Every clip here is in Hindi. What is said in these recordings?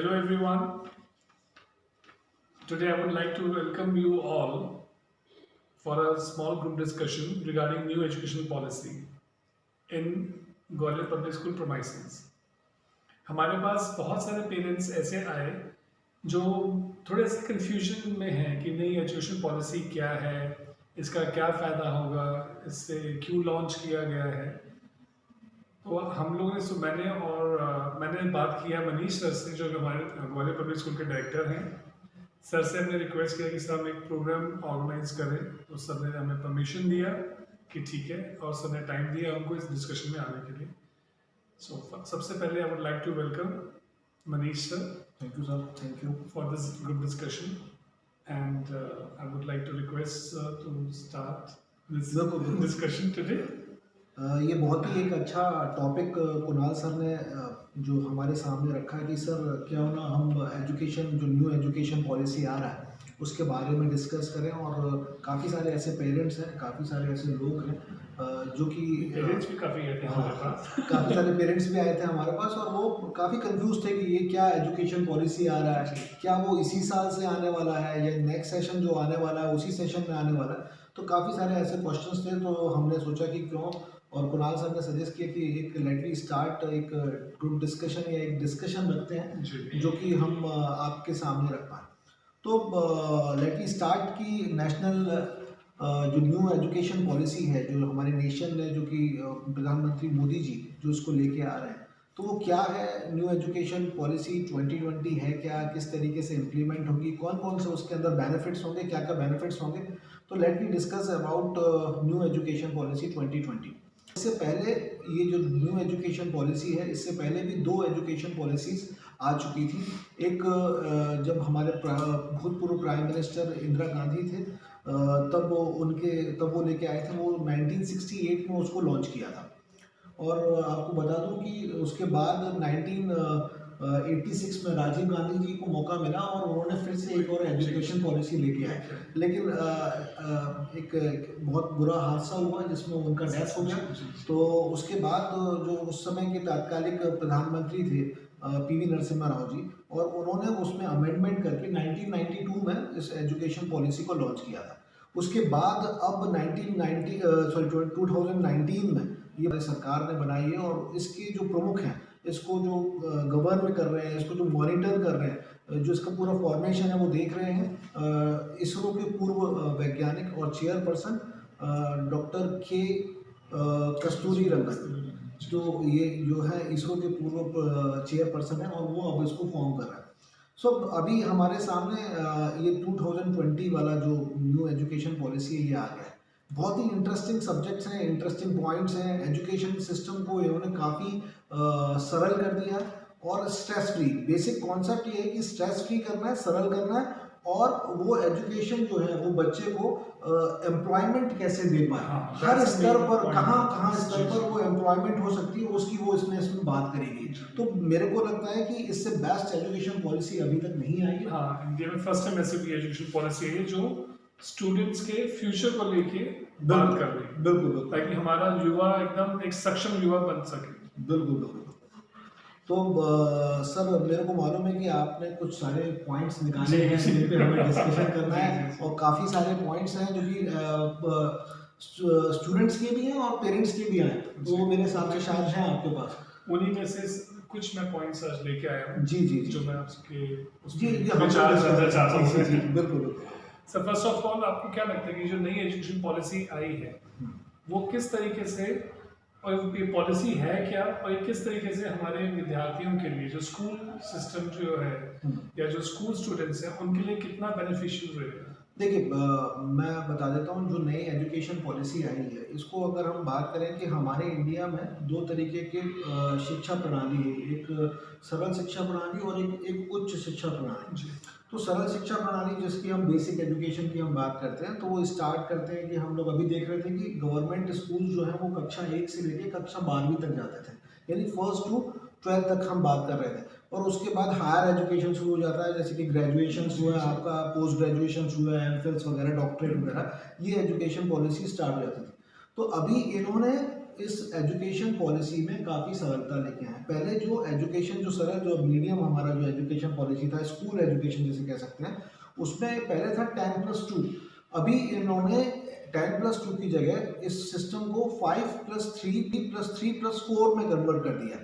Hello everyone. Today I would like to welcome you all for a small group discussion regarding new education policy in Gwalior Public School premises. हमारे पास बहुत सारे पेरेंट्स ऐसे आए जो थोड़े से कंफ्यूजन में हैं कि नई एजुकेशन पॉलिसी क्या है, इसका क्या फ़ायदा होगा, इससे क्यों लॉन्च किया गया है। तो हम लोगों ने मैंने बात किया मनीष सर से, जो हमारे ग्वालियर पब्लिक स्कूल के डायरेक्टर हैं। सर से हमने रिक्वेस्ट किया कि सर हम एक प्रोग्राम ऑर्गेनाइज करें, तो सर ने हमें परमिशन दिया कि ठीक है, और सर ने टाइम दिया हमको इस डिस्कशन में आने के लिए। सबसे पहले I would like to welcome Manish sir. Thank you, sir. Thank you. For this group discussion, and I would like to request sir to start this discussion today. ये बहुत ही एक अच्छा टॉपिक कुणाल सर ने जो हमारे सामने रखा है कि सर क्यों ना हम एजुकेशन जो न्यू एजुकेशन पॉलिसी आ रहा है उसके बारे में डिस्कस करें। और काफ़ी सारे ऐसे पेरेंट्स हैं, काफ़ी सारे ऐसे लोग हैं जो कि पेरेंट्स भी काफ़ी आए थे हमारे पास। काफ़ी सारे पेरेंट्स भी आए थे हमारे पास और वो काफ़ी कंफ्यूज थे कि ये क्या एजुकेशन पॉलिसी आ रहा है, क्या वो इसी साल से आने वाला है या नेक्स्ट सेशन जो आने वाला है उसी सेशन में आने वाला है। तो काफ़ी सारे ऐसे क्वेश्चंस थे, तो हमने सोचा कि क्यों, और कुणाल सर ने सजेस्ट किया कि एक लेट वी स्टार्ट एक ग्रुप डिस्कशन या एक डिस्कशन रखते हैं जो कि हम आपके सामने रख पाएँ। तो लेट वी स्टार्ट की नेशनल जो न्यू एजुकेशन पॉलिसी है जो हमारे नेशन ने, जो कि प्रधानमंत्री मोदी जी जो इसको लेके आ रहे हैं, तो वो क्या है न्यू एजुकेशन पॉलिसी 2020 है क्या, किस तरीके से इम्प्लीमेंट होगी, कौन कौन से उसके अंदर बेनिफिट्स होंगे, क्या क्या बेनिफिट्स होंगे। तो let we discuss about new education policy 2020। इससे पहले ये जो न्यू एजुकेशन पॉलिसी है, इससे पहले भी दो एजुकेशन पॉलिसीज़ आ चुकी थी। एक जब हमारे भूतपूर्व प्राइम मिनिस्टर इंदिरा गांधी थे तब वो लेके आए थे, वो 1968 में उसको लॉन्च किया था। और आपको बता दूं कि उसके बाद 1986 में राजीव गांधी जी को मौका मिला और उन्होंने फिर से एक और एजुकेशन पॉलिसी लेके आए, लेकिन एक बहुत बुरा हादसा हुआ जिसमें उनका डेथ हो गया। तो उसके बाद जो उस समय के तात्कालिक प्रधानमंत्री थे पीवी नरसिम्हा राव जी, और उन्होंने उसमें अमेंडमेंट करके 1992 में इस एजुकेशन पॉलिसी को लॉन्च किया था। उसके बाद अब 2019 में ये सरकार ने बनाई है, और इसके जो प्रमुख हैं, इसको जो गवर्न कर रहे हैं, इसको जो मॉनिटर कर रहे हैं, जो इसका पूरा फॉर्मेशन है वो देख रहे हैं इसरो के पूर्व वैज्ञानिक और चेयरपर्सन डॉक्टर के कस्तूरी रंगन, जो ये जो है इसरो के पूर्व चेयरपर्सन है, और वो अब इसको फॉर्म कर रहा है। सो अभी हमारे सामने ये 2020 वाला जो न्यू एजुकेशन पॉलिसी है ये आ गया है। बहुत ही इंटरेस्टिंग सब्जेक्ट्स हैं, इंटरेस्टिंग पॉइंट्स हैं। एजुकेशन सिस्टम को इन्होंने काफ़ी सरल कर दिया और स्ट्रेस फ्री। बेसिक कॉन्सेप्ट ये है कि स्ट्रेस फ्री करना है, सरल करना है, और वो एजुकेशन जो है वो बच्चे को एम्प्लॉयमेंट कैसे दे पाए, हर स्तर पर कहाँ स्तर पर वो एम्प्लॉयमेंट हो सकती है उसकी वो इसमें बात करेगी। तो मेरे को लगता है कि इससे बेस्ट एजुकेशन पॉलिसी अभी तक नहीं आई है। हाँ, इंडिया में फर्स्ट टाइम ऐसी भी एजुकेशन पॉलिसी है जो स्टूडेंट्स के फ्यूचर को लेके बात कर रही है, बिल्कुल, ताकि हमारा युवा एकदम एक सक्षम युवा बन सके। बिल्कुल। तो सर मेरे को मालूम है कि आपने कुछ सारे पॉइंट्स निकाले हैं जिन पे हमें डिस्कशन करना है, और काफ़ी सारे पॉइंट्स हैं जो कि स्टूडेंट्स के भी हैं और पेरेंट्स के भी हैं, तो वो मेरे हिसाब से शायद हैं आपके पास। उन्हीं में से कुछ मैं पॉइंट्स आज लेके आया हूँ जी, जो मैं आपके विचार करना चाहता हूँ। बिल्कुल। सर फर्स्ट ऑफ ऑल, आपको क्या लगता है कि जो नई एजुकेशन पॉलिसी आई है वो किस तरीके से, और ये पॉलिसी है क्या, और ये किस तरीके से हमारे विद्यार्थियों के लिए, जो स्कूल सिस्टम जो है या जो स्कूल स्टूडेंट्स हैं, उनके लिए कितना बेनिफिशियल रहेगा? देखिए मैं बता देता हूँ, जो नई एजुकेशन पॉलिसी आई है इसको अगर हम बात करें कि हमारे इंडिया में दो तरीके की शिक्षा प्रणाली है, एक सरल शिक्षा प्रणाली और एक उच्च शिक्षा प्रणाली। तो सरल शिक्षा प्रणाली जिसकी हम बेसिक एजुकेशन की हम बात करते हैं, तो वो स्टार्ट करते हैं कि हम लोग अभी देख रहे थे कि गवर्नमेंट स्कूल जो है वो कक्षा 1 से लेकर कक्षा 12वीं तक जाते थे, यानी 1st to 12th तक हम बात कर रहे थे। और उसके बाद हायर एजुकेशन शुरू हो जाता है, जैसे कि ग्रेजुएशन हुआ है आपका, पोस्ट ग्रेजुएशन हुआ है, एमफिल्स वगैरह, डॉक्टरेट वगैरह, ये एजुकेशन पॉलिसी स्टार्ट हो जाती थी। तो अभी इन्होंने इस एजुकेशन पॉलिसी में काफ़ी सरलता लेके आए। पहले जो एजुकेशन जो सरल जो मीडियम हमारा जो एजुकेशन पॉलिसी था, स्कूल एजुकेशन जिसे कह सकते हैं, उसमें पहले था 10+2। अभी इन्होंने 10+2 की जगह इस सिस्टम को 5+3+3+4 में कन्वर्ट कर दिया।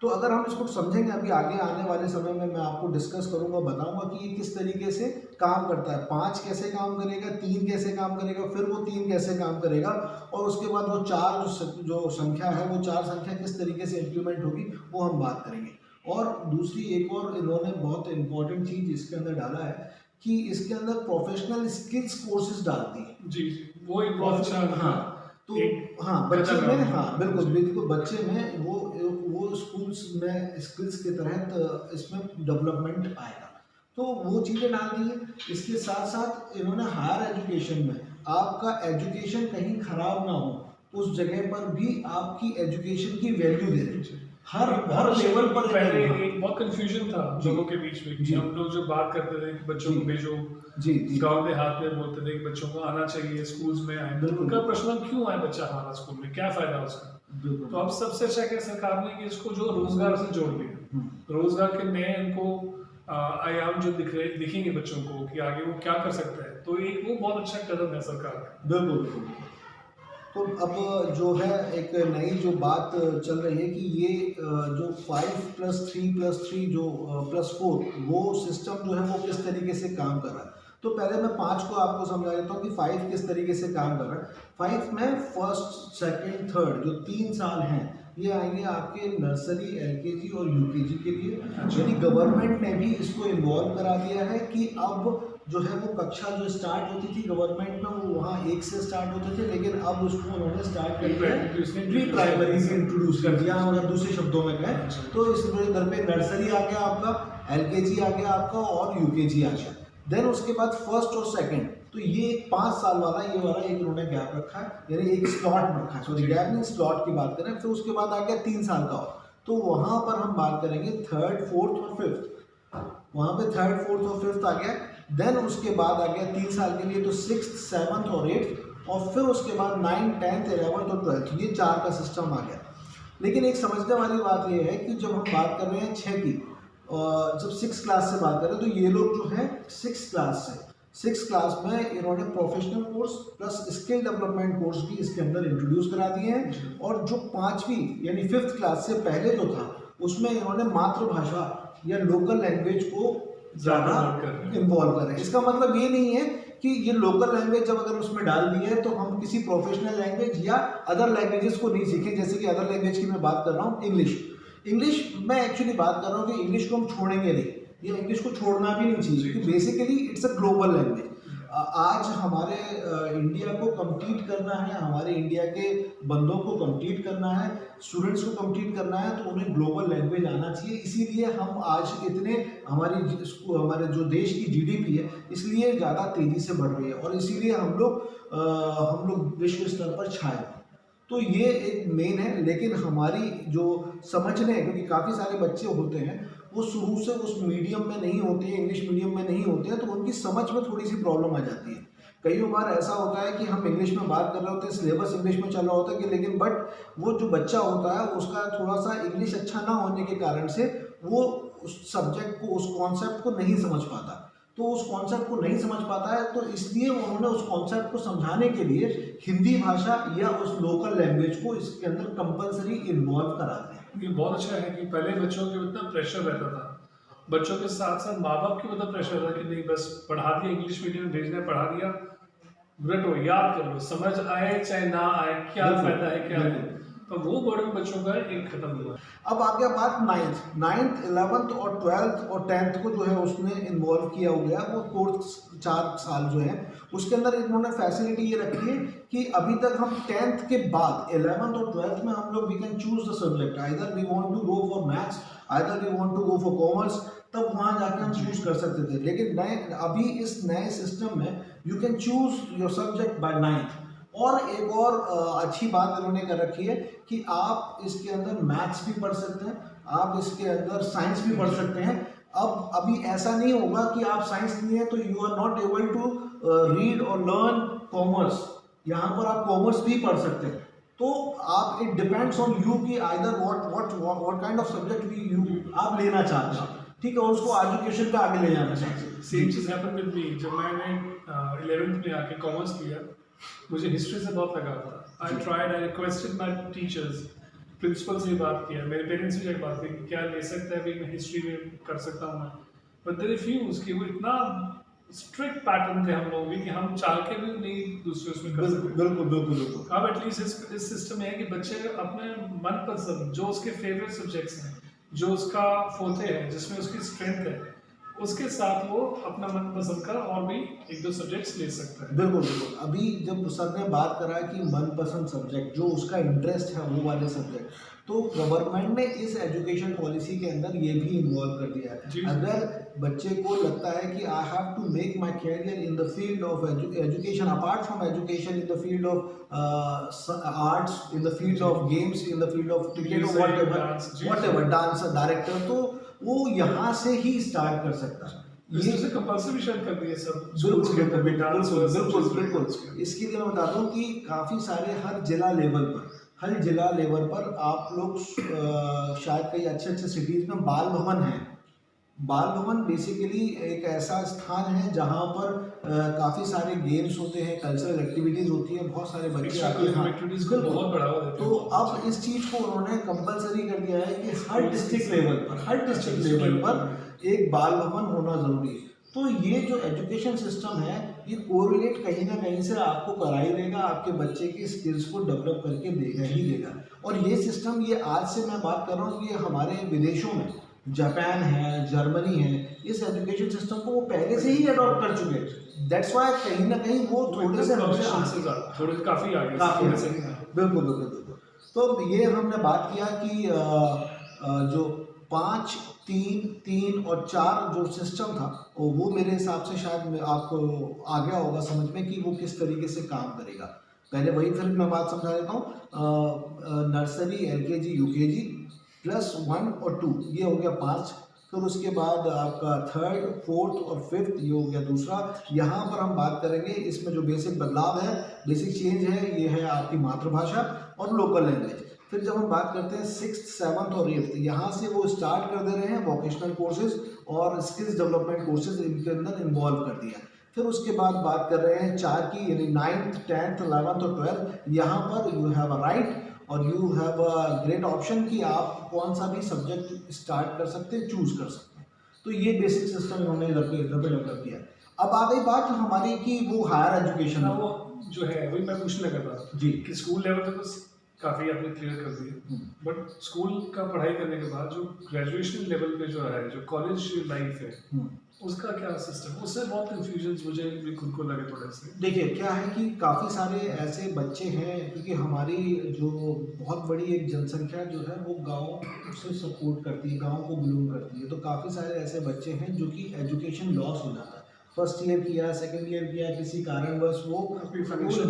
तो अगर हम इसको समझेंगे, अभी आगे आने वाले समय में मैं आपको डिस्कस करूंगा, बताऊंगा कि ये किस तरीके से काम करता है। 5 कैसे काम करेगा, 3 कैसे काम करेगा, फिर वो 3 कैसे काम करेगा, और उसके बाद वो 4 जो संख्या है, वो 4 संख्या किस तरीके से इम्प्लीमेंट होगी, वो हम बात करेंगे। और दूसरी एक और इन्होंने बहुत इंपॉर्टेंट चीज इसके अंदर डाला है कि इसके अंदर प्रोफेशनल स्किल्स कोर्सेज डालती है। जी, वो एक बहुत अच्छा, हाँ, तो हाँ बच्चे में, हाँ बिल्कुल बिल्कुल, बच्चे में वो स्कूल्स में स्किल्स के तहत इसमें डेवलपमेंट आएगा, तो वो चीज़ें डाल दी है। इसके साथ साथ इन्होंने हायर एजुकेशन में आपका एजुकेशन कहीं खराब ना हो, उस जगह पर भी आपकी एजुकेशन की वैल्यू दे रहे हैं। हर लेवल पर पहले एक बहुत कंफ्यूजन था लोगों के बीच में कि हम लोग जो बात करते थे कि बच्चों को भेजो, गांव देहात में बोलते थे कि बच्चों को आना चाहिए, स्कूल्स में आए, तो उनका प्रश्न क्यों आए बच्चा हमारा स्कूल में, क्या फायदा उसका। तो अब सबसे अच्छा क्या सरकार ने कि इसको जो रोजगार से जोड़ दिया, रोजगार के नए इनको आयाम जो दिखेंगे बच्चों को कि आगे वो क्या कर सकते हैं, तो एक वो बहुत अच्छा कदम है सरकार का। बिल्कुल। तो अब जो है एक नई जो बात चल रही है कि ये जो 5+3+3 जो +4 वो सिस्टम जो है वो किस तरीके से काम कर रहा है। तो पहले मैं 5 को आपको समझा देता हूँ कि 5 किस तरीके से काम कर रहा है। 5 में फर्स्ट सेकंड थर्ड जो 3 साल हैं, ये आएंगे आपके नर्सरी, एलकेजी और यूकेजी के लिए। यानी गवर्नमेंट ने भी इसको इन्वॉल्व करा दिया है कि अब जो है वो कक्षा जो स्टार्ट होती थी गवर्नमेंट में, वो वहाँ 1 से स्टार्ट होते थे, लेकिन अब उसको उन्होंने स्टार्ट कर दिया, प्री प्राइमरी से इंट्रोड्यूस कर दिया। अगर दूसरे शब्दों में कहें तो इस घर पे नर्सरी आ गया आपका, एलकेजी आ गया आपका और यूकेजी आ गया। देन उसके बाद फर्स्ट और सेकंड, तो ये 5 साल वाला ये वाला एक उन्होंने गैप रखा है, यानी एक स्लॉट रखा है, सॉरी गैप नहीं, स्लॉट की बात करें। फिर उसके बाद आ गया 3 साल का, तो वहाँ पर हम बात करेंगे थर्ड, फोर्थ और फिफ्थ। वहाँ पे थर्ड, फोर्थ और फिफ्थ आ गया। देन उसके बाद आ गया 3 साल के लिए तो 6th, 7th और 8th, और फिर उसके बाद 9th, 10th, 11th और 12th, ये 4 का सिस्टम आ गया। लेकिन एक समझने वाली बात ये है कि जब हम बात कर रहे हैं 6 की, जब 6th क्लास से बात करें तो ये लोग जो है 6th क्लास से, 6th क्लास में इन्होंने professional course plus skill development course भी इसके अंदर इंट्रोड्यूस करा दिए हैं। और जो 5वीं यानी 5th क्लास से पहले जो था, उसमें इन्होंने मातृभाषा या लोकल लैंग्वेज को ज़्यादा इन्वॉल्व कर रहे हैं। इसका मतलब ये नहीं है कि ये लोकल लैंग्वेज जब अगर उसमें डाल दी है तो हम किसी प्रोफेशनल लैंग्वेज या अदर लैंग्वेजेस को नहीं सीखें। जैसे कि अदर लैंग्वेज की मैं बात कर रहा हूँ इंग्लिश मैं एक्चुअली बात कर रहा हूँ कि इंग्लिश को हम छोड़ेंगे नहीं, ये इंग्लिश को छोड़ना भी नहीं चाहिए, क्योंकि basically it's a global language. आज हमारे इंडिया को कम्पीट करना है, हमारे इंडिया के बंदों को कम्पीट करना है, स्टूडेंट्स को कम्पीट करना है, तो उन्हें ग्लोबल लैंग्वेज आना चाहिए। इसीलिए हम आज इतने हमारे जो देश की जीडीपी है इसलिए ज़्यादा तेज़ी से बढ़ रही है, और इसीलिए हम लोग विश्व स्तर पर छाए। तो ये एक मेन है। लेकिन हमारी जो समझने, क्योंकि काफ़ी सारे बच्चे होते हैं वो शुरू से उस मीडियम में नहीं होते हैं, इंग्लिश मीडियम में नहीं होते हैं, तो उनकी समझ में थोड़ी सी प्रॉब्लम आ जाती है। कई बार ऐसा होता है कि हम इंग्लिश में बात कर रहे होते हैं, सिलेबस इंग्लिश में चल रहा होता है कि, लेकिन बट वो जो बच्चा होता है उसका थोड़ा सा इंग्लिश अच्छा ना होने के कारण से वो उस सब्जेक्ट को, उस कॉन्सेप्ट को नहीं समझ पाता। तो उस कॉन्सेप्ट को नहीं समझ पाता है, तो इसलिए उन्होंने उस कॉन्सेप्ट को समझाने के लिए हिंदी भाषा या उस लोकल लैंग्वेज को इसके अंदर कंपलसरी इन्वॉल्व कराते हैं। ये बहुत अच्छा है कि पहले बच्चों के इतना प्रेशर रहता था, बच्चों के साथ साथ माँ बाप के मतलब प्रेशर था कि नहीं बस पढ़ा दिया, इंग्लिश मीडियम में भेजना, पढ़ा दिया, रटो, याद कर लो, समझ आए चाहे ना आए, क्या फायदा है क्या नहीं, तो वो बर्डन बच्चों का एक खत्म हुआ। अब आ गया बात 9th, 11th और 12th और 10th को जो है उसमें इन्वॉल्व किया हो गया। वो कोर्स 4 साल जो है उसके अंदर इन्होंने फैसिलिटी ये रखी है कि अभी तक हम 10th के बाद 11th और 12th में हम लोग we can choose the subject, either we want to go for maths, either we want to go for commerce, तब वहाँ जाके हम चूज कर सकते थे। लेकिन अभी इस नए सिस्टम में you can choose your subject by 9th। और एक और अच्छी बात इन्होंने कर रखी है कि आप इसके अंदर मैथ्स भी पढ़ सकते हैं, आप इसके अंदर साइंस भी पढ़ सकते हैं। अब अभी ऐसा नहीं होगा कि आप साइंस लिए हैं तो you are not able to read और लर्न कॉमर्स, यहाँ पर आप कॉमर्स भी पढ़ सकते हैं। तो आप इट डिपेंड्स ऑन यू कि either what kind of subject you आप लेना चाहते हो, ठीक है, और उसको एजुकेशन पे आगे ले जाना चाहते हैं। Same cheese happen with me जब मैंने 11th में आके कॉमर्स लिया, मुझे हिस्ट्री से बहुत लगा था। I tried, I requested my teachers, principal से बात किया, मेरे पेरेंट्स से बात की कि क्या ले सकता है, भाई मैं हिस्ट्री में कर सकता हूँ मैं, बट दे रिफ्यूज कि वो इतना स्ट्रिक्ट पैटर्न थे हम लोगों के कि हम चाह के भी नहीं दूसरे उसमें कर सकते। बिल्कुल बिल्कुल बिल्कुल। अब एटलीस्ट इस सिस्टम में है कि बच्चे अपने मनपसंद जो उसके फेवरेट सब्जेक्ट्स हैं, जो उसका फोते है, जिसमें उसकी स्ट्रेंथ है, उसके साथ वो अपना मनपसंद का और भी एक दो सब्जेक्ट्स ले सकता है। बिल्कुल बिल्कुल। अभी जब सर ने बात करा कि मनपसंद सब्जेक्ट जो उसका इंटरेस्ट है वो वाले सब्जेक्ट, तो गवर्नमेंट ने इस एजुकेशन पॉलिसी के अंदर ये भी इन्वॉल्व कर दिया जी। है। अगर बच्चे को लगता है कि I have to make my career in the field of education, apart from education, in the field of arts, in the field of games, in the field of cricket, Music, whatever dance, whatever dancer, director, तो वो यहाँ से ही स्टार्ट कर सकता है। इससे कंपल्सरी शायद कर दिए सब बिल्कुल schools के अंदर भी डांस बिल्कुल बिल्कुल बिल्कुल। इसके लिए मैं बताता हूँ कि काफ़ी सारे हर जिला लेवल पर आप लोग शायद कई अच्छे अच्छे सिटीज़ में बाल भवन है। बाल भवन बेसिकली एक ऐसा स्थान है जहाँ पर काफ़ी सारे गेम्स होते हैं, कल्चरल एक्टिविटीज़ होती है, बहुत सारे बच्चे आते हैं। एक्टिविटीज को बहुत बढ़ावा देते तो हैं। अब इस चीज़ को उन्होंने कंपलसरी कर दिया है कि हर डिस्ट्रिक्ट लेवल पर एक बाल भवन होना ज़रूरी है। तो ये जो एजुकेशन सिस्टम है ये कोरिलेट कहीं ना कहीं से आपको करा ही देगा, आपके बच्चे की स्किल्स को डेवलप करके देगा ही देगा। और ये सिस्टम, ये आज से मैं बात कर रहा हूँ, ये हमारे विदेशों में जापान है, जर्मनी है, इस एजुकेशन सिस्टम को वो पहले से ही अडॉप्ट कर चुके हैं। दैट्स वाई कहीं ना कहीं वो थोड़े से हमसे थोड़े काफी आगे काफी थोड़े से बिल्कुल बिल्कुल बिल्कुल। तो ये हमने बात किया कि जो 5, 3, 3 और 4 जो सिस्टम था वो मेरे हिसाब से शायद आपको आ गया होगा समझ में कि वो किस तरीके से काम करेगा। पहले वही फिर मैं बात समझा देता हूँ। नर्सरी, LKG, UKG +1 और 2 ये हो गया 5। फिर उसके बाद आपका 3rd, 4th और 5th ये हो गया दूसरा। यहाँ पर हम बात करेंगे, इसमें जो बेसिक बदलाव है, बेसिक चेंज है, ये है आपकी मातृभाषा और लोकल लैंग्वेज। फिर जब हम बात करते हैं 6th, 7th और 8th, यहाँ से वो स्टार्ट कर दे रहे हैं वोकेशनल कोर्सेज और स्किल्स डेवलपमेंट कोर्सेज इनके अंदर इन्वॉल्व कर दिया। फिर उसके बाद बात कर रहे हैं 4 की, यानी 9th, 10th, 11th और 12th। यहाँ पर यू हैव अ राइट और you have a great option कि आप कौन सा भी सब्जेक्ट स्टार्ट कर सकते हैं, चूज कर सकते हैं। तो ये बेसिक सिस्टम इन्होंने डेवलप किया। अब आ गई बात हमारी कि वो हायर एजुकेशन वो जो है वही मैं पूछने लगा था जी कि स्कूल लेवल पे तो काफी आपने क्लियर कर दिया, बट स्कूल का पढ़ाई करने के बाद जो ग्रेजुएशन लेवल पे जो है, जो कॉलेज लाइफ है, उसका क्या सिस्टम, उससे बहुत कंफ्यूजन मुझे भी खुद को लगे थोड़े से। देखिए क्या है कि काफ़ी सारे ऐसे बच्चे हैं, क्योंकि हमारी जो बहुत बड़ी एक जनसंख्या जो है वो गांव से सपोर्ट करती है, गांव को बिलोंग करती है। तो काफ़ी सारे ऐसे बच्चे हैं जो कि एजुकेशन लॉस हो जाता है, फर्स्ट ईयर किया, सेकंड ईयर किया, किसी कारणवश वो फाइनेंशियल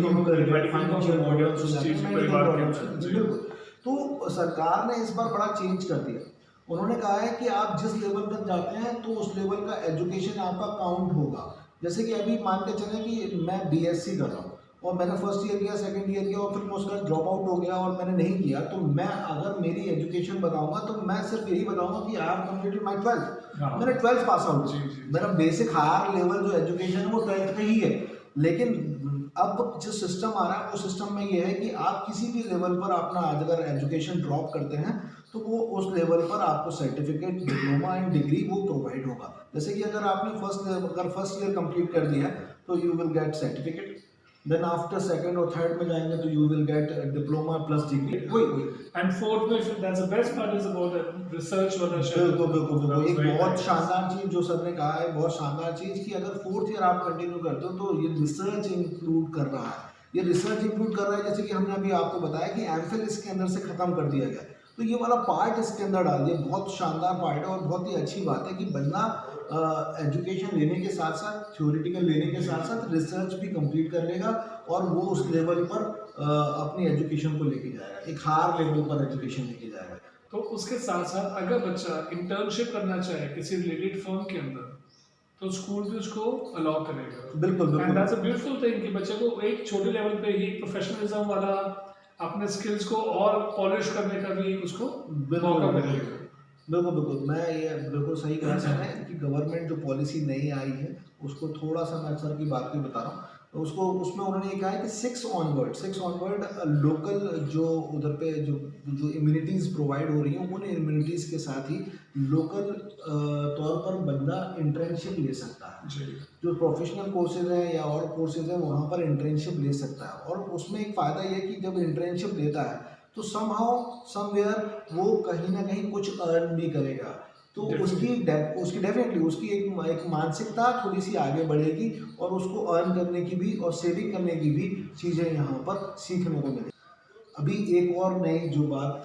बिल्कुल। तो सरकार ने इस बार बड़ा चेंज कर दिया। उन्होंने कहा है कि आप जिस लेवल तक जाते हैं तो उस लेवल का एजुकेशन आपका काउंट होगा। जैसे कि अभी मान के चलें कि मैं BSc कर रहा हूँ और मैंने फर्स्ट ईयर किया, सेकंड ईयर किया और फिर मैं उसका ड्रॉप आउट हो गया और मैंने नहीं किया, तो मैं अगर मेरी एजुकेशन बताऊंगा तो मैं सिर्फ यही बताऊंगा कि I have completed my 12th, मैंने 12th पास आउट। मेरा बेसिक हायर लेवल जो एजुकेशन है वो 12th में ही है। लेकिन अब जो सिस्टम आ रहा है वो सिस्टम में ये है कि आप किसी भी लेवल पर अपना अगर एजुकेशन ड्रॉप करते हैं तो वो उस लेवल पर आपको सर्टिफिकेट, डिप्लोमा एंड डिग्री वो प्रोवाइड होगा। जैसे कि अगर आपने फर्स्ट ईयर कंप्लीट कर दिया तो you will get certificate, then after second और थर्ड में जाएंगे तो you will get diploma plus degree. वही एंड फोर्थ में फिर that's the best part is about research वाला बिल्कुल एक बहुत शानदार चीज जो सर ने कहा है, बहुत शानदार चीज कि अगर 4th ईयर आप कंटिन्यू करते हो तो ये रिसर्च इंक्लूड कर रहा है। ये रिसर्च इंक्लूड कर रहा है, जैसे कि हमने अभी आपको बताया कि एमफिल इसके अंदर से खत्म कर दिया गया, तो ये वाला पार्ट इसके अंदर डाल दिया। बहुत शानदार पार्ट है और बहुत ही अच्छी बात है कि बंदा एजुकेशन लेने के साथ साथ, थ्योरेटिकल लेने के साथ साथ रिसर्च भी कंप्लीट कर लेगा और वो उस लेवल पर अपनी एजुकेशन को लेके जाएगा, एक हायर लेवल पर एजुकेशन लेके जाएगा। तो उसके साथ साथ अगर बच्चा इंटर्नशिप करना चाहे किसी रिलेटेड फर्म के अंदर तो स्कूल भी उसको अलाउ करेगा। बिल्कुल and that's a beautiful thing कि बच्चे को एक छोटे लेवल पे ही प्रोफेशनलिज्म वाला अपने स्किल्स को और पॉलिश करने का भी उसको बिल्कुल मौका बिल्कुल मिलेगा। बिल्कुल बिल्कुल मैं ये बिल्कुल सही कहा सर ने कि गवर्नमेंट जो पॉलिसी नई आई है उसको थोड़ा सा मैं सर की बात भी बता रहा हूँ। तो उसको उसमें उन्होंने ये कहा है कि 6 ऑनवर्ड लोकल जो उधर पे जो जो इम्यूनिटीज़ प्रोवाइड हो रही हैं उन इम्यूनिटीज़ के साथ ही लोकल तौर पर बंदा इंटर्नशिप ले सकता है। जी जो प्रोफेशनल कोर्सेज हैं या और कोर्सेज हैं वहाँ पर इंटर्नशिप ले सकता है और उसमें एक फ़ायदा ये है कि जब इंटर्नशिप लेता है तो समहाउ समवेयर वो कहीं ना कहीं कुछ अर्न भी करेगा। तो उसकी डेफिनेटली उसकी एक मानसिकता थोड़ी सी आगे बढ़ेगी और उसको अर्न करने की भी और सेविंग करने की भी चीज़ें यहाँ पर सीखने को मिलेगी। अभी एक और नई जो बात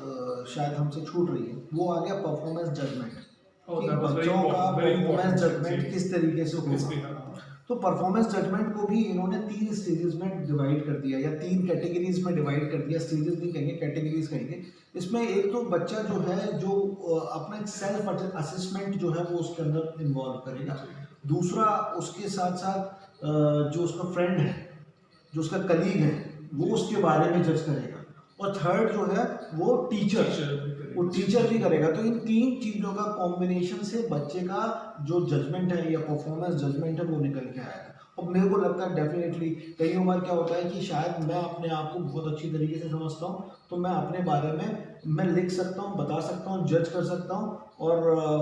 शायद हमसे छूट रही है वो आ गया परफॉर्मेंस जजमेंट और कि दैट वाज वेरी बच्चों का इंपॉर्टेंट, वेरी परफॉर्मेंस इंपॉर्टेंट जी। जजमेंट किस तरीके से किस होगा। भी हाँ तो परफॉर्मेंस जजमेंट को भी इन्होंने 3 स्टेजेस में डिवाइड कर दिया या 3 कैटेगरीज में डिवाइड कर दिया। स्टेजेस नहीं कहेंगे, कैटेगरीज कहेंगे। इसमें एक तो बच्चा जो है जो अपना सेल्फ असेसमेंट जो है वो उसके अंदर इन्वॉल्व करेगा। दूसरा उसके साथ साथ जो उसका फ्रेंड है, जो उसका कलीग है, वो उसके बारे में जज करेगा। और थर्ड जो है वो टीचर भी करेगा। तो इन 3 चीज़ों का कॉम्बिनेशन से बच्चे का जो जजमेंट है या परफॉर्मेंस जजमेंट है वो निकल के आएगा। और मेरे को लगता है डेफिनेटली कई बार क्या होता है कि शायद मैं अपने आप को बहुत अच्छी तरीके से समझता हूँ तो मैं अपने बारे में मैं लिख सकता हूँ, बता सकता हूँ, जज कर सकता हूँ और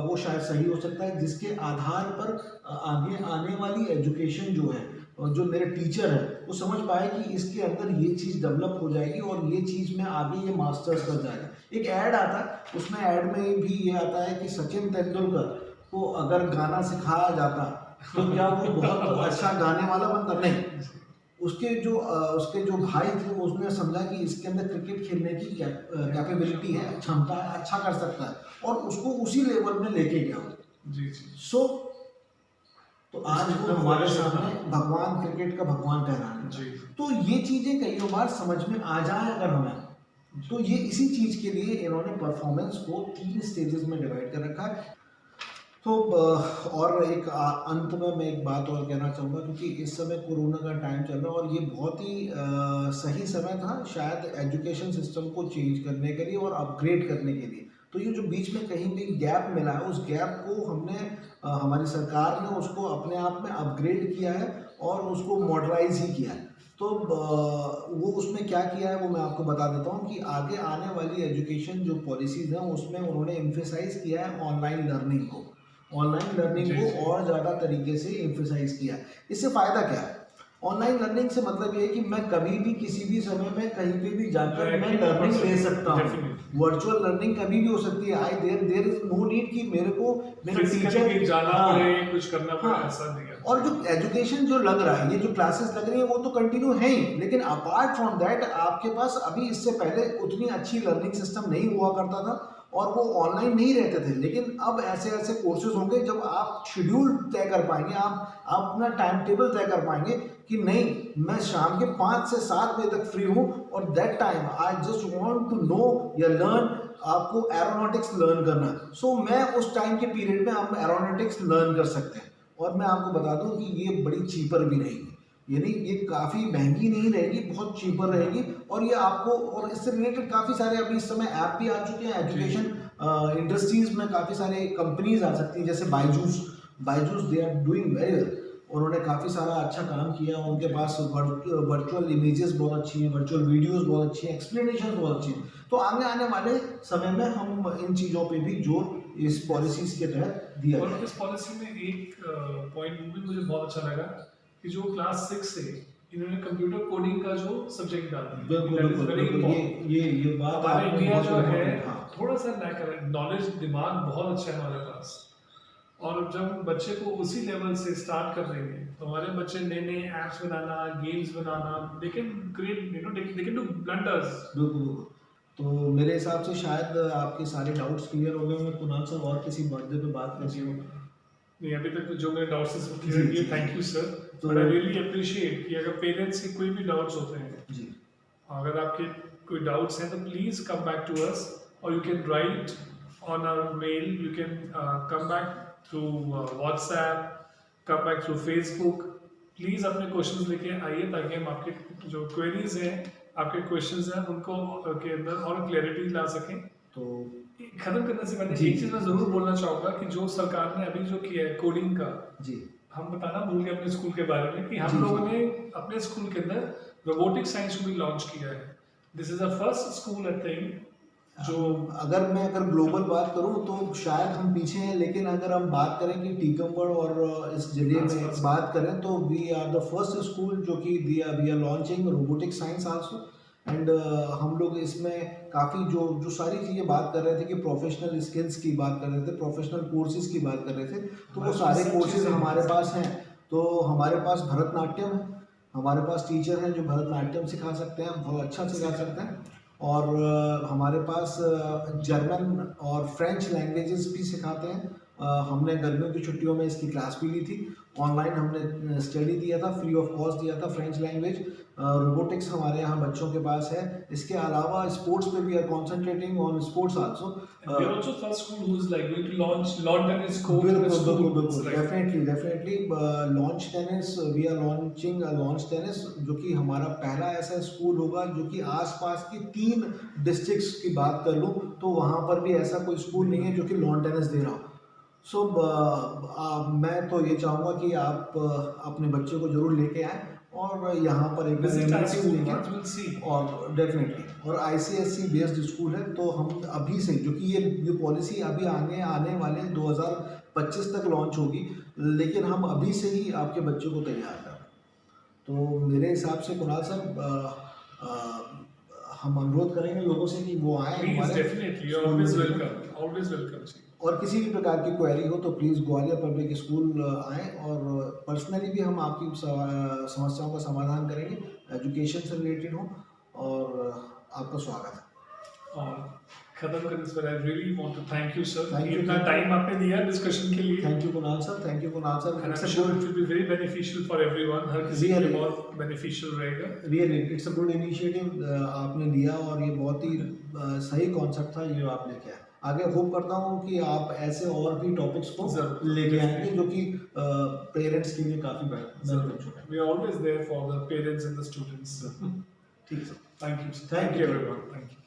वो शायद सही हो सकता है जिसके आधार पर आगे आने वाली एजुकेशन जो है और जो मेरे टीचर है वो समझ पाए कि इसके अंदर ये चीज़ डेवलप हो जाएगी और ये चीज़ में आगे ये मास्टर्स कर जाएगा। एक ऐड आता है, उसमें ऐड में भी ये आता है कि सचिन तेंदुलकर को अगर गाना सिखाया जाता तो क्या वो बहुत अच्छा गाने वाला बनता? नहीं। उसके जो भाई थे उसने समझा कि इसके अंदर क्रिकेट खेलने की कैपेबिलिटी है, क्षमता है, अच्छा कर सकता है और उसको उसी लेवल में लेके गया। जी जी। सो तो आज वो हमारे सामने भगवान, क्रिकेट का भगवान कहलाने जी। तो ये चीजें कई बार समझ में आ जाए अगर हमें तो ये इसी चीज के लिए इन्होंने परफॉर्मेंस को 3 स्टेजेस में डिवाइड कर रखा है। तो और एक अंत में मैं एक बात और कहना चाहूँगा क्योंकि इस समय कोरोना का टाइम चल रहा है और ये बहुत ही सही समय था शायद एजुकेशन सिस्टम को चेंज करने के लिए और अपग्रेड करने के लिए। तो ये जो बीच में कहीं भी गैप मिला है उस गैप को हमने हमारी सरकार ने उसको अपने आप में अपग्रेड किया है और उसको मॉडर्नाइज ही किया है। तो वो उसमें क्या किया है वो मैं आपको बता देता हूँ कि आगे आने वाली एजुकेशन जो पॉलिसीज़ हैं उसमें उन्होंने एम्फेसाइज किया है ऑनलाइन लर्निंग को। ऑनलाइन लर्निंग जी, को जी। और ज़्यादा तरीके से एम्फेसाइज किया। इससे फ़ायदा क्या है? ऑनलाइन लर्निंग से मतलब ये है कि मैं कभी भी किसी भी समय में कहीं पे भी जाकर मैं लर्निंग ले सकता हूँ। Definitely. वर्चुअल लर्निंग कभी भी हो सकती है। देयर इज नो नीड कि मेरे को मेरा फिजिकली टीचर कहीं जाना पड़े, कुछ करना पड़े, हाँ। ऐसा नहीं है। और जो एजुकेशन जो लग रहा है, ये जो क्लासेस लग रही है वो तो कंटिन्यू है ही, लेकिन अपार्ट फ्रॉम दैट आपके पास अभी इससे पहले उतनी अच्छी लर्निंग सिस्टम नहीं हुआ करता था और वो ऑनलाइन नहीं रहते थे। लेकिन अब ऐसे ऐसे कोर्सेज होंगे जब आप शेड्यूल तय कर पाएंगे, आप अपना टाइम टेबल तय कर पाएंगे कि नहीं मैं शाम के 5 से 7 बजे तक फ्री हूँ और that time I just want to know या लर्न। आपको एरोनॉटिक्स लर्न करना है सो मैं उस टाइम के पीरियड में आप एरोनॉटिक्स लर्न कर सकते हैं। और मैं आपको बता दूं कि ये बड़ी चीपर भी रहेगी, यानी ये काफ़ी महंगी नहीं रहेगी, बहुत चीपर रहेगी। और ये आपको और इससे रिलेटेड काफ़ी सारे अभी इस समय ऐप भी आ चुके हैं एजुकेशन इंडस्ट्रीज में। काफ़ी सारे कंपनीज आ सकती हैं जैसे Byju's they are doing very well. उन्होंने काफ़ी सारा अच्छा काम किया। उनके पास वर्चुअल इमेजेस बहुत अच्छी हैं, वर्चुअल वीडियोस बहुत अच्छी हैं, एक्सप्लेनेशन बहुत अच्छी हैं। तो आगे आने वाले समय में हम इन चीज़ों पे भी जोर इस पॉलिसीज के तहत दिया और जाए। इस पॉलिसी में एक पॉइंट भी मुझे बहुत अच्छा लगा कि जो क्लास 6 से इन्होंने कंप्यूटर कोडिंग का जो सब्जेक्ट डाल दिया। बिल्कुल That is बिल्कुल very बिल्कुल important. ये बात हमारे आपने इंडिया बहुत जो है important, हाँ थोड़ा सा लैक कर नॉलेज, दिमाग बहुत अच्छा है हमारे पास। और जब बच्चे को उसी लेवल से स्टार्ट कर देंगे तो हमारे बच्चे नए नए apps banana, games banana, they can create, they can do blunders. बिल्कुल बिल्कुल। तो मेरे हिसाब से शायद आपके सारे डाउट्स क्लियर हो गए होंगे। कुणाल सर और किसी बर्थडे पे बात करनी हो? नहीं, अभी तक तो जो मेरे डाउट्स हैं जी, क्लियर किए, जी। Thank you sir. तो बट आई रियली अप्रिशिएट कि अगर पेरेंट्स की कोई भी डाउट्स होते हैं, जी अगर आपके कोई डाउट्स हैं तो please come back to us और you can write on our mail, you can come back through WhatsApp, come back through Facebook. Please अपने क्वेश्चंस लेके आइए ताकि हम आपके जो क्वेरीज हैं आपके क्वेश्चंस हैं उनको के अंदर और क्लैरिटी ला सकें। तो खत्म करने से पहले जी। एक चीज मैं जरूर बोलना चाहूंगा कि जो सरकार ने अभी जो किया है कोडिंग का, जी हम बताना भूल गए अपने स्कूल के बारे में कि जी, हम लोगों जी। ने अपने स्कूल के अंदर रोबोटिक साइंस को भी लॉन्च किया है। This is the first school I think जो अगर ग्लोबल बात करूं तो शायद हम पीछे हैं, लेकिन अगर हम बात करें कि टीकमगढ़ और इस जिले में आसपास। बात करें तो we are the first school जो कि we are launching robotic science also. And हम लोग इसमें काफ़ी जो जो सारी चीज़ें बात कर रहे थे कि प्रोफेशनल स्किल्स की बात कर रहे थे, प्रोफेशनल कोर्सेज की बात कर रहे थे, तो वो बस सारे सब कोर्सेज चीज़ें हमारे हैं। पास हैं। तो हमारे पास भरतनाट्यम है, हमारे पास टीचर हैं जो भरतनाट्यम सिखा सकते हैं, बहुत अच्छा सिखा सकते हैं। और हमारे पास जर्मन और फ्रेंच लैंग्वेजेस भी सिखाते हैं। हमने गर्मियों की छुट्टियों में इसकी क्लास भी ली थी, ऑनलाइन हमने स्टडी दिया था, फ्री ऑफ कॉस्ट दिया था फ्रेंच लैंग्वेज। रोबोटिक्स हमारे यहाँ बच्चों के पास है। इसके अलावा स्पोर्ट्स पे we are concentrating on sports also. we are also first school who is like going to launch lawn tennis court in the बिल्कुल school. बिल्कुल बिल्कुल, Right. Definitely lawn tennis, we are launching lawn tennis, जो कि हमारा पहला ऐसा स्कूल होगा जो कि आसपास की 3 डिस्ट्रिक्ट्स की बात कर लूँ तो वहाँ पर भी ऐसा कोई स्कूल नहीं है जो कि लॉन टेनिस दे रहा हो। सो मैं तो ये चाहूँगा कि आप अपने बच्चे को जरूर लेके आएँ और यहाँ पर एक बार Visit our amenities school देखें। once, we'll see. और डेफिनेटली, और ICSE बेस्ड स्कूल है, तो हम अभी से, जो कि ये पॉलिसी अभी आने वाले 2025 तक लॉन्च होगी, लेकिन हम अभी से ही आपके बच्चों को तैयार कर रहे हैं। तो मेरे हिसाब से कुणाल सर, हम अनुरोध करेंगे लोगों से कि वो आए Please, हमारे definitely, you're स्कूल always में। welcome. Always welcome. जी। और किसी भी प्रकार की क्वेरी हो तो प्लीज़ ग्वालियर पब्लिक स्कूल आएँ, और पर्सनली भी हम आपकी समस्याओं का समाधान करेंगे, एजुकेशन से रिलेटेड हो, और आपका स्वागत है। और खत्म करने से पहले I really want to thank you, sir. Thank you, इतना thank you. टाइम आपने दिया डिस्कशन के लिए। Thank you Kunal sir, thank you Kunal sir. And it's I'm a sure good, it will be very beneficial for everyone. हर किसी के लिए Really. बहुत beneficial रहेगा। Really it's a good initiative आपने लिया, और ये बहुत ही सही कॉन्सेप्ट था ये जो आप लेके आए। आगे होप करता हूँ कि आप ऐसे और भी टॉपिक्स को जरूर, लेके आएंगे जो कि पेरेंट्स के लिए काफ़ी बेनिफिशियल है। We are always there for the parents and the students. ठीक है sir, Thank you. Sir. Thank Thank you. you, everyone. Thank you.